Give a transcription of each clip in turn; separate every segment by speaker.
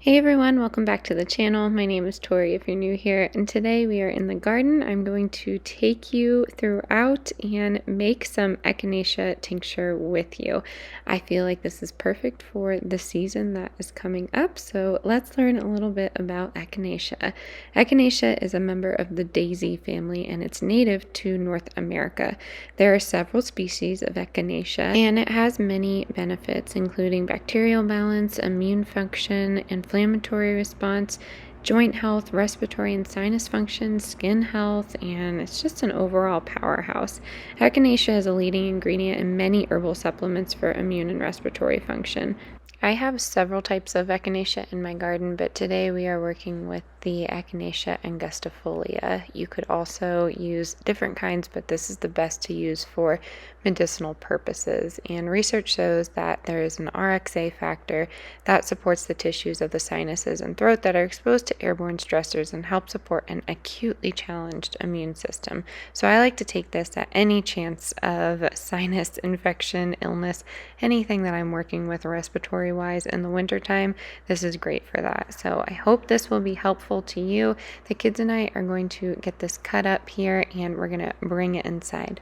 Speaker 1: Hey everyone, welcome back to the channel. My name is Tori if you're new here, and today we are in the garden. I'm going to take you throughout and make some Echinacea tincture with you. I feel like this is perfect for the season that is coming up, so let's learn a little bit about Echinacea. Echinacea is a member of the daisy family and it's native to North America. There are several species of Echinacea and it has many benefits, including bacterial balance, immune function, inflammatory response, joint health, respiratory and sinus function, skin health, and it's just an overall powerhouse. Echinacea is a leading ingredient in many herbal supplements for immune and respiratory function. I have several types of Echinacea in my garden, but today we are working with the Echinacea angustifolia. You could also use different kinds, but this is the best to use for medicinal purposes. And research shows that there is an RXA factor that supports the tissues of the sinuses and throat that are exposed to airborne stressors and help support an acutely challenged immune system. So I like to take this at any chance of sinus infection, illness, anything that I'm working with respiratory wise in the wintertime. This is great for that. So I hope this will be helpful to you. The kids and I are going to get this cut up here and we're going to bring it inside.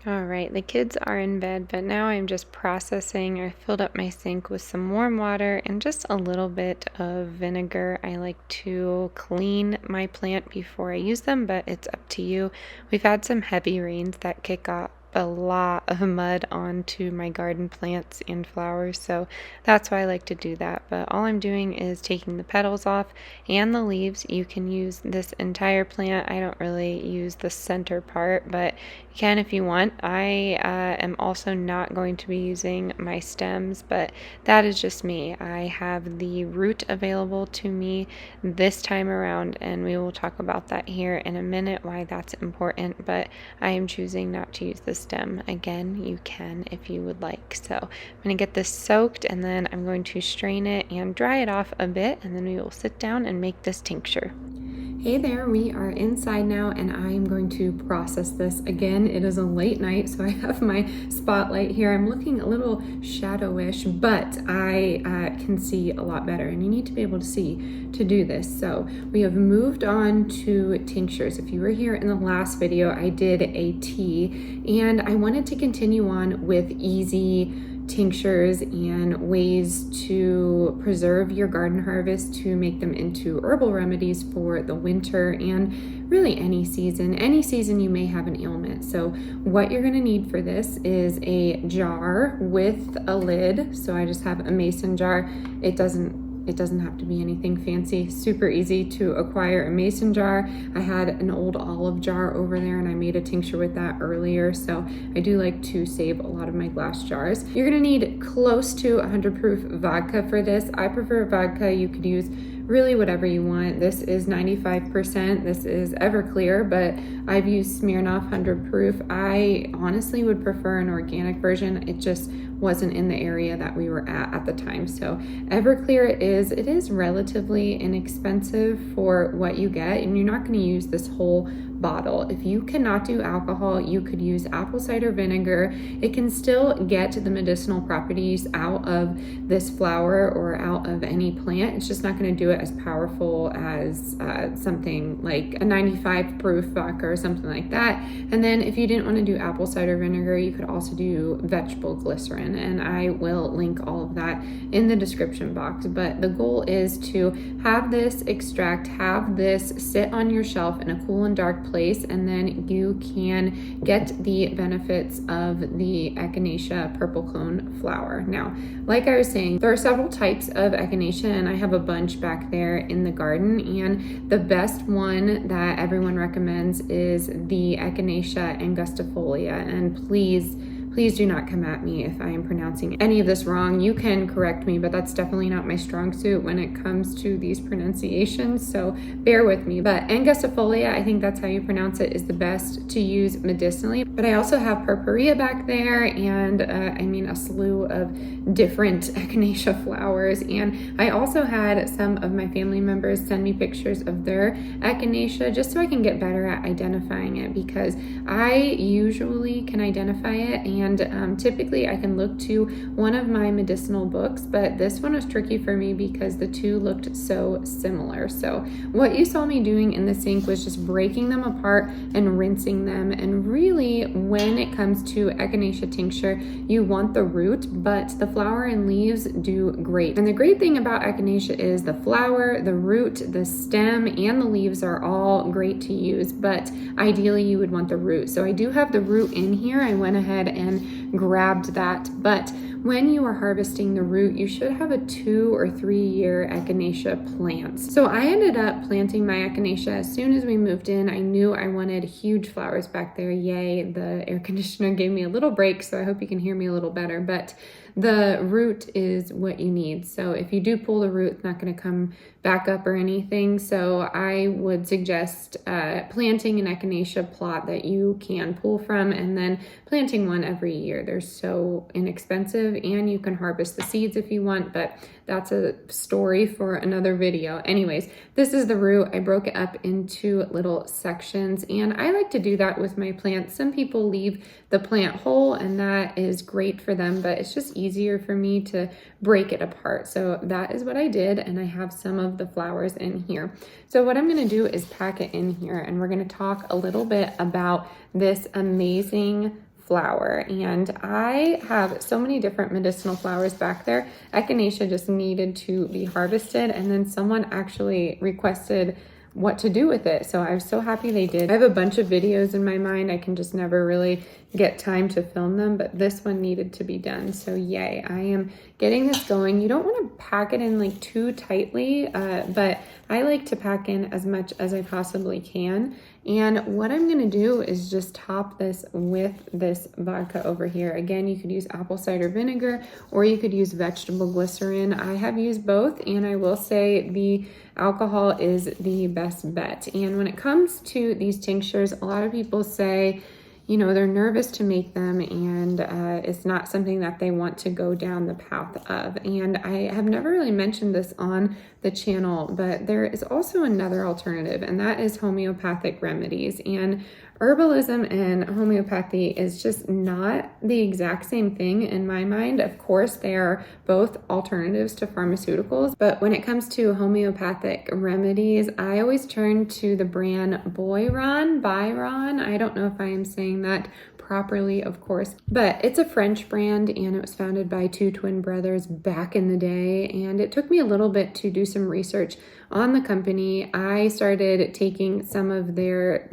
Speaker 1: All right, the kids are in bed, but now I'm just processing. I filled up my sink with some warm water and just a little bit of vinegar. I like to clean my plant before I use them, but it's up to you. We've had some heavy rains that kick off a lot of mud onto my garden plants and flowers, so that's why I like to do that. But all I'm doing is taking the petals off and the leaves. You can use this entire plant. I don't really use the center part, but you can if you want. I am also not going to be using my stems, but that is just me. I have the root available to me this time around, and we will talk about that here in a minute, why that's important, but I am choosing not to use the stem. Again, you can if you would like. So I'm going to get this soaked and then I'm going to strain it and dry it off a bit, and then we will sit down and make this tincture. Hey there, we are inside now and I am going to process this. Again, it is a late night, so I have my spotlight here. I'm looking a little shadowish, but I can see a lot better, and you need to be able to see to do this. So we have moved on to tinctures. If you were here in the last video, I did a tea, and I wanted to continue on with easy tinctures and ways to preserve your garden harvest to make them into herbal remedies for the winter and really any season. Any season you may have an ailment. So what you're going to need for this is a jar with a lid. So I just have a mason jar. It doesn't have to be anything fancy. Super easy to acquire a mason jar. I had an old olive jar over there and I made a tincture with that earlier, so I do like to save a lot of my glass jars. You're gonna need close to 100 proof vodka for this. I prefer vodka. You could use really whatever you want. This is 95%. This is Everclear, but I've used Smirnoff 100 proof. I honestly would prefer an organic version. It just wasn't in the area that we were at the time. So Everclear it is relatively inexpensive for what you get, and you're not going to use this whole bottle. If you cannot do alcohol, you could use apple cider vinegar. It can still get the medicinal properties out of this flower or out of any plant. It's just not going to do it as powerful as something like a 95 proof vodka or something like that. And then if you didn't want to do apple cider vinegar, you could also do vegetable glycerin, and I will link all of that in the description box. But the goal is to have this extract, have this sit on your shelf in a cool and dark place, and then you can get the benefits of the Echinacea purple cone flower. Now, like I was saying, there are several types of Echinacea, and I have a bunch back there in the garden, and the best one that everyone recommends is the Echinacea angustifolia. And please do not come at me if I am pronouncing any of this wrong. You can correct me, but that's definitely not my strong suit when it comes to these pronunciations, so bear with me. But angustifolia, I think that's how you pronounce it, is the best to use medicinally. But I also have purpurea back there, and a slew of different Echinacea flowers. And I also had some of my family members send me pictures of their Echinacea just so I can get better at identifying it, because I usually can identify it, and and typically I can look to one of my medicinal books, but this one was tricky for me because the two looked so similar. So what you saw me doing in the sink was just breaking them apart and rinsing them. And really, when it comes to Echinacea tincture, you want the root, but the flower and leaves do great. And the great thing about Echinacea is the flower, the root, the stem, and the leaves are all great to use, but ideally you would want the root. So I do have the root in here. I went ahead and grabbed that, but when you are harvesting the root, you should have a 2 or 3 year Echinacea plant. So I ended up planting my Echinacea as soon as we moved in. I knew I wanted huge flowers back there. Yay, the air conditioner gave me a little break, so I hope you can hear me a little better, but the root is what you need. So if you do pull the root, it's not going to come back up or anything. So I would suggest planting an Echinacea plot that you can pull from, and then planting one every year. They're so inexpensive, and you can harvest the seeds if you want, but that's a story for another video. Anyways, this is the root. I broke it up into little sections, and I like to do that with my plants. Some people leave the plant whole, and that is great for them, but it's just easier for me to break it apart. So that is what I did, and I have some of the flowers in here. So what I'm going to do is pack it in here, and we're going to talk a little bit about this amazing flower. And I have so many different medicinal flowers back there. Echinacea just needed to be harvested, and then someone actually requested what to do with it. So I was so happy they did. I have a bunch of videos in my mind. I can just never really get time to film them, but this one needed to be done. So yay, I am getting this going. You don't want to pack it in like too tightly, but I like to pack in as much as I possibly can. And what I'm going to do is just top this with this vodka over here. Again, you could use apple cider vinegar, or you could use vegetable glycerin. I have used both, and I will say the alcohol is the best bet. And when it comes to these tinctures, a lot of people say, you know, they're nervous to make them, and it's not something that they want to go down the path of. And I have never really mentioned this on the channel, but there is also another alternative, and that is homeopathic remedies. And herbalism and homeopathy is just not the exact same thing in my mind. Of course, they are both alternatives to pharmaceuticals, but when it comes to homeopathic remedies, I always turn to the brand Byron. I don't know if I am saying that properly, of course, but it's a French brand, and it was founded by two twin brothers back in the day. And it took me a little bit to do some research on the company. I started taking some of their,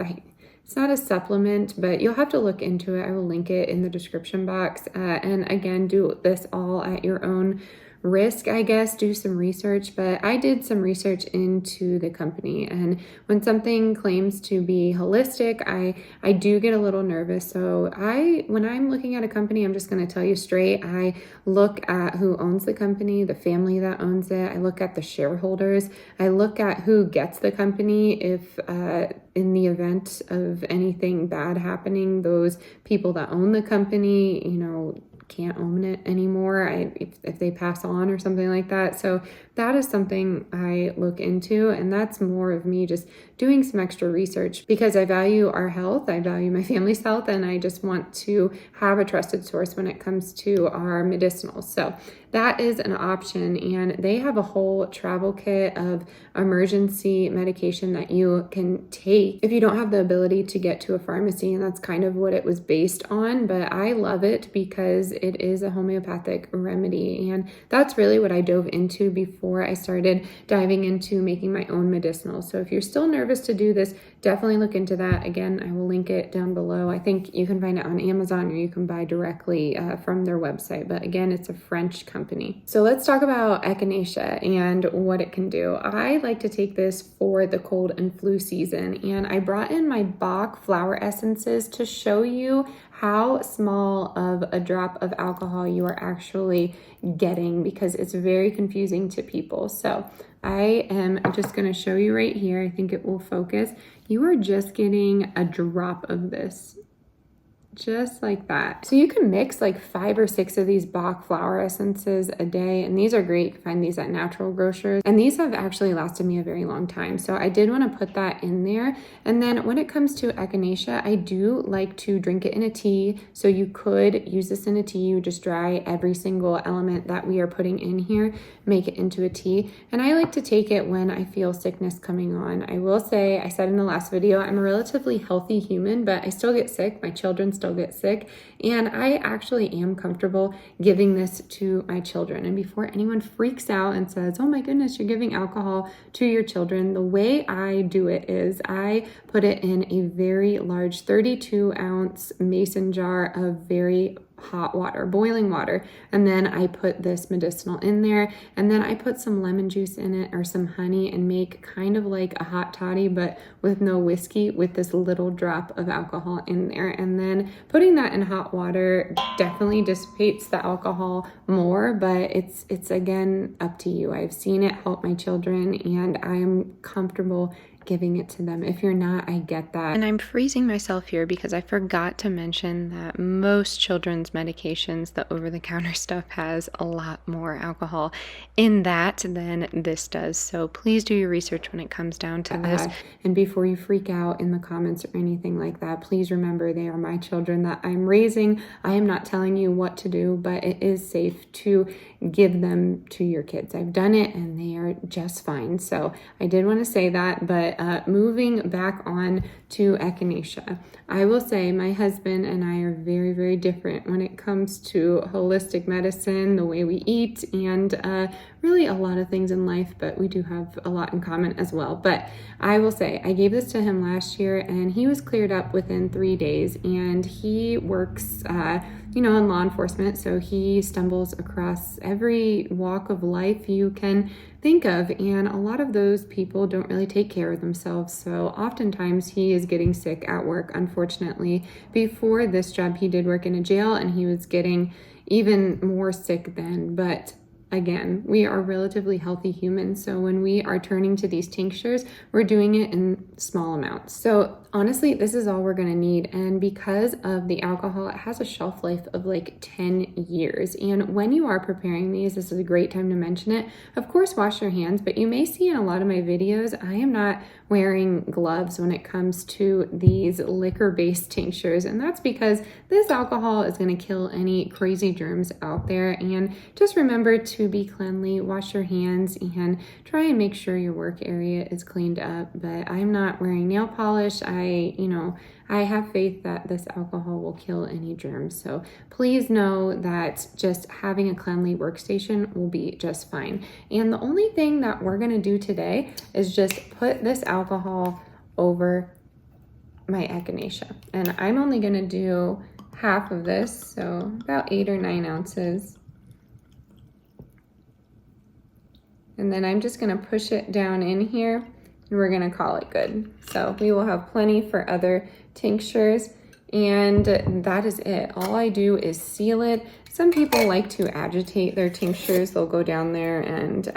Speaker 1: it's not a supplement, but you'll have to look into it. I will link it in the description box. And again, do this all at your own risk, I guess. Do some research, but I did some research into the company, and when something claims to be holistic, I do get a little nervous. So when I'm looking at a company, I'm just going to tell you straight, I look at who owns the company, the family that owns it. I look at the shareholders. I look at who gets the company. If in the event of anything bad happening, those people that own the company, you know, can't own it anymore, if they pass on or something like that. So that is something I look into, and that's more of me just doing some extra research because I value our health, I value my family's health, and I just want to have a trusted source when it comes to our medicinals. So that is an option, and they have a whole travel kit of emergency medication that you can take if you don't have the ability to get to a pharmacy, and that's kind of what it was based on. But I love it because it is a homeopathic remedy, and that's really what I dove into before I started diving into making my own medicinals. So if you're still nervous to do this, definitely look into that. Again, I will link it down below. I think you can find it on Amazon, or you can buy directly from their website. But again, it's a French company. So let's talk about Echinacea and what it can do. I like to take this for the cold and flu season, and I brought in my Bach flower essences to show you how small of a drop of alcohol you are actually getting, because it's very confusing to people. So I am just going to show you right here. I think it will focus. You are just getting a drop of this. just like that. So you can mix like 5 or 6 of these Bach flower essences a day, and these are great. You can find these at natural grocers, and these have actually lasted me a very long time. So I did want to put that in there. And then when it comes to echinacea, I do like to drink it in a tea. So you could use this in a tea. You just dry every single element that we are putting in here, make it into a tea. And I like to take it when I feel sickness coming on. I will say, I said in the last video, I'm a relatively healthy human, but I still get sick. My children still get sick, and I actually am comfortable giving this to my children. And before anyone freaks out and says, oh my goodness, you're giving alcohol to your children, the way I do it is I put it in a very large 32-ounce mason jar of very hot water, boiling water, and then I put this medicinal in there, and then I put some lemon juice in it or some honey and make kind of like a hot toddy, but with no whiskey, with this little drop of alcohol in there. And then putting that in hot water definitely dissipates the alcohol more, but it's again up to you. I've seen it help my children, and I am comfortable giving it to them. If you're not, I get that. And I'm freezing myself here because I forgot to mention that most children's medications, the over-the-counter stuff, has a lot more alcohol in that than this does. So please do your research when it comes down to this. And before you freak out in the comments or anything like that, please remember they are my children that I'm raising. I am not telling you what to do, but it is safe to give them to your kids. I've done it and they are just fine. So I did want to say that, but moving back on to echinacea, I will say my husband and I are very, very different when it comes to holistic medicine, the way we eat, and really a lot of things in life, but we do have a lot in common as well. But I will say I gave this to him last year and he was cleared up within 3 days, and he works in law enforcement, so he stumbles across every walk of life you can think of, and a lot of those people don't really take care of themselves. So oftentimes he is getting sick at work. Unfortunately, before this job he did work in a jail, and he was getting even more sick then. But again, we are relatively healthy humans, so when we are turning to these tinctures, we're doing it in small amounts. So honestly, this is all we're going to need, and because of the alcohol, it has a shelf life of like 10 years. And when you are preparing these, this is a great time to mention it. Of course, wash your hands, but you may see in a lot of my videos, I am not wearing gloves when it comes to these liquor-based tinctures, and that's because this alcohol is going to kill any crazy germs out there. And just remember to be cleanly, wash your hands, and try and make sure your work area is cleaned up. But I'm not wearing nail polish. I have faith that this alcohol will kill any germs. So please know that just having a cleanly workstation will be just fine. And the only thing that we're going to do today is just put this alcohol over my echinacea. And I'm only going to do half of this, so about 8 or 9 ounces. And then I'm just going to push it down in here, and we're going to call it good. So we will have plenty for other tinctures, and that is it. All I do is seal it. Some people like to agitate their tinctures. They'll go down there and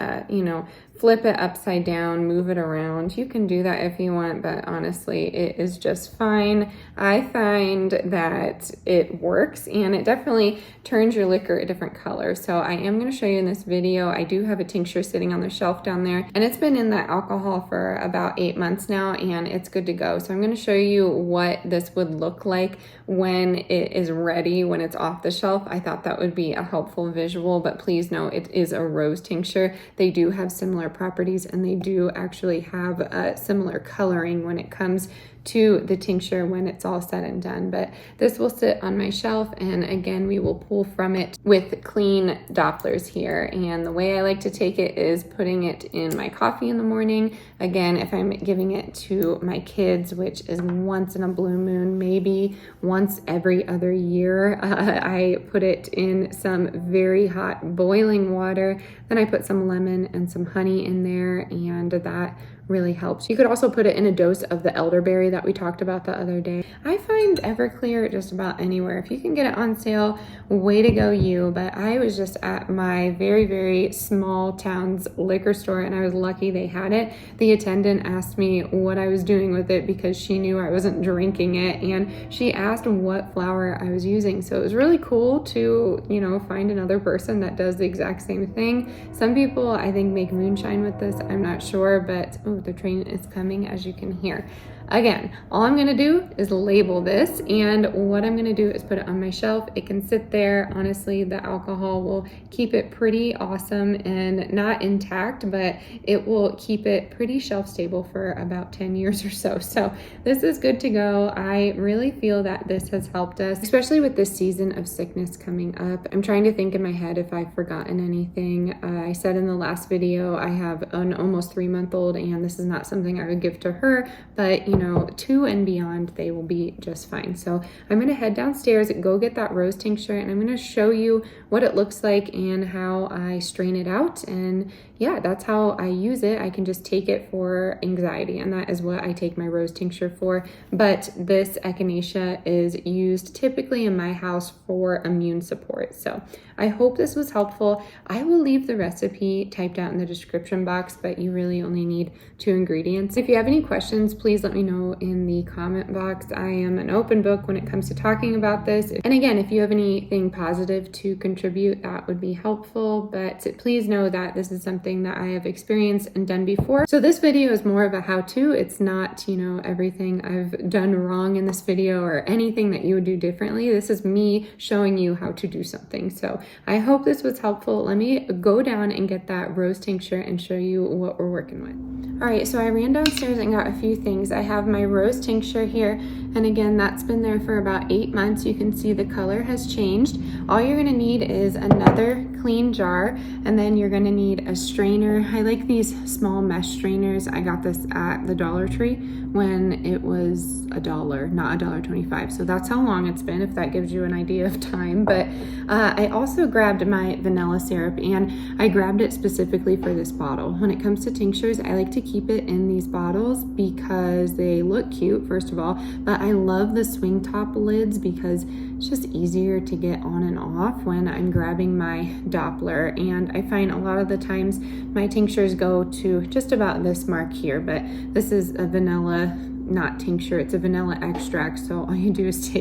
Speaker 1: flip it upside down, move it around. You can do that if you want, but honestly, it is just fine. I find that it works, and it definitely turns your liquor a different color. So I am going to show you in this video. I do have a tincture sitting on the shelf down there, and it's been in that alcohol for about 8 months now, and it's good to go. So I'm going to show you what this would look like when it is ready, when it's off the shelf. I thought that would be a helpful visual, but please know it is a rose tincture. They do have similar properties, and they do actually have a similar coloring when it comes to the tincture when it's all said and done. But this will sit on my shelf, and again, we will pull from it with clean Dopplers here. And the way I like to take it is putting it in my coffee in the morning. Again, if I'm giving it to my kids, which is once in a blue moon, maybe once every other year, I put it in some very hot boiling water. Then I put some lemon and some honey in there, and that really helps. You could also put it in a dose of the elderberry that we talked about the other day. I find Everclear just about anywhere. If you can get it on sale, way to go you. But I was just at my very, very small town's liquor store and I was lucky they had it. The attendant asked me what I was doing with it because she knew I wasn't drinking it, and she asked what flower I was using. So it was really cool to, you know, find another person that does the exact same thing. Some people I think make moonshine with this, I'm not sure, but oh, the train is coming, as you can hear. Again, all I'm gonna do is label this, and what I'm gonna do is put it on my shelf. It can sit there. Honestly, the alcohol will keep it pretty awesome and not intact, but it will keep it pretty shelf stable for about 10 years or so. So this is good to go. I really feel that this has helped us, especially with this season of sickness coming up. I'm trying to think in my head if I've forgotten anything. I said in the last video, I have an almost 3-month-old, and this is not something I would give to her, but you know, 2 and beyond, they will be just fine. So I'm gonna head downstairs, go get that rose tincture, and I'm gonna show you what it looks like and how I strain it out. And yeah, that's how I use it. I can just take it for anxiety, and that is what I take my rose tincture for. But this echinacea is used typically in my house for immune support. So I hope this was helpful. I will leave the recipe typed out in the description box, but you really only need 2 ingredients. If you have any questions, please let me know in the comment box. I am an open book when it comes to talking about this. And again, if you have anything positive to contribute, that would be helpful. But please know that this is something that I have experienced and done before. So this video is more of a how-to. It's not, you know, everything I've done wrong in this video or anything that you would do differently. This is me showing you how to do something. So I hope this was helpful. Let me go down and get that rose tincture and show you what we're working with. All right, so I ran downstairs and got a few things. I have my rose tincture here, and again, that's been there for about 8 months. You can see the color has changed. All you're gonna need is another clean jar, and then you're gonna need a strainer. I like these small mesh strainers. I got this at the Dollar Tree when it was $1, not $1.25. So that's how long it's been, if that gives you an idea of time. But I also grabbed my vanilla syrup, and I grabbed it specifically for this bottle. When it comes to tinctures, I like to keep it in these bottles because they look cute, first of all, but I love the swing top lids because it's just easier to get on and off when I'm grabbing my Doppler. And I find a lot of the times my tinctures go to just about this mark here, but this is a vanilla, not tincture, it's a vanilla extract. So all you do is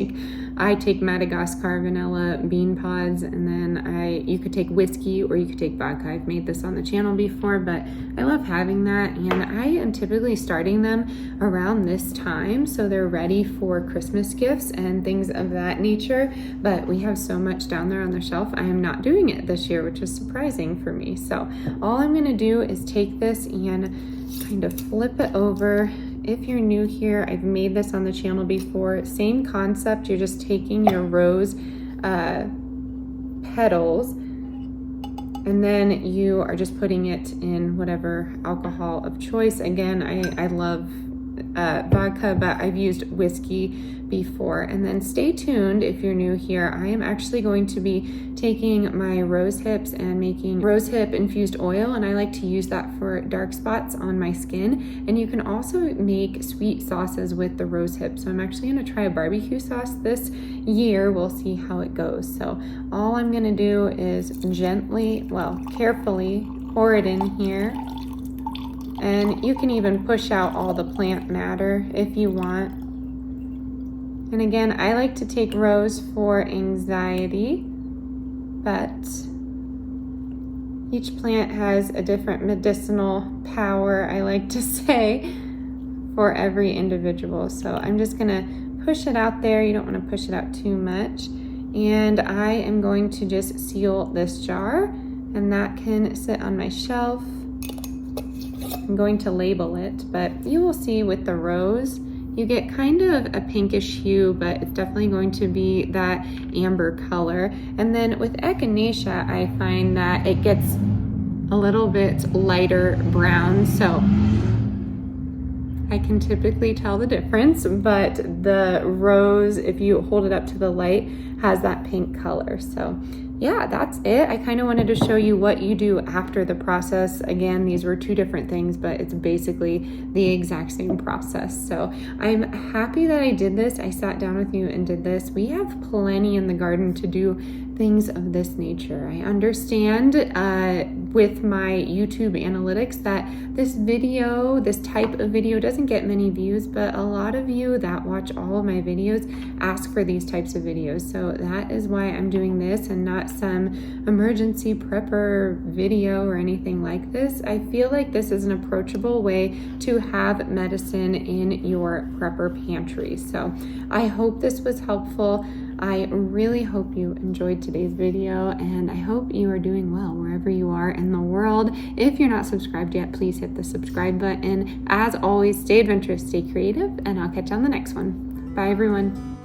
Speaker 1: I take Madagascar vanilla bean pods, and then you could take whiskey or you could take vodka. I've made this on the channel before, but I love having that, and I am typically starting them around this time so they're ready for Christmas gifts and things of that nature. But we have so much down there on the shelf, I am not doing it this year, which is surprising for me. So all I'm gonna do is take this and kind of flip it over. If you're new here, I've made this on the channel before. Same concept, you're just taking your rose petals, and then you are just putting it in whatever alcohol of choice. Again, I love vodka, but I've used whiskey before. And then stay tuned if you're new here. I am actually going to be taking my rose hips and making rose hip infused oil, and I like to use that for dark spots on my skin. And you can also make sweet sauces with the rose hip. So I'm actually going to try a barbecue sauce this year. We'll see how it goes. So all I'm going to do is gently, well, carefully pour it in here. And you can even push out all the plant matter if you want. And again, I like to take rose for anxiety, but each plant has a different medicinal power, I like to say, for every individual. So I'm just gonna push it out there. You don't wanna push it out too much. And I am going to just seal this jar, and that can sit on my shelf. I'm going to label it, but you will see with the rose, you get kind of a pinkish hue, but it's definitely going to be that amber color. And then with echinacea, I find that it gets a little bit lighter brown, so I can typically tell the difference, but the rose, if you hold it up to the light, has that pink color. So yeah, that's it. I kind of wanted to show you what you do after the process. Again, these were two different things, but it's basically the exact same process. So I'm happy that I did this. I sat down with you and did this. We have plenty in the garden to do things of this nature. I understand with my YouTube analytics that this type of video doesn't get many views, but a lot of you that watch all of my videos ask for these types of videos. So that is why I'm doing this and not some emergency prepper video or anything like this. I feel like this is an approachable way to have medicine in your prepper pantry. So I hope this was helpful. I really hope you enjoyed today's video, and I hope you are doing well wherever you are in the world. If you're not subscribed yet, please hit the subscribe button. As always, stay adventurous, stay creative, and I'll catch you on the next one. Bye, everyone.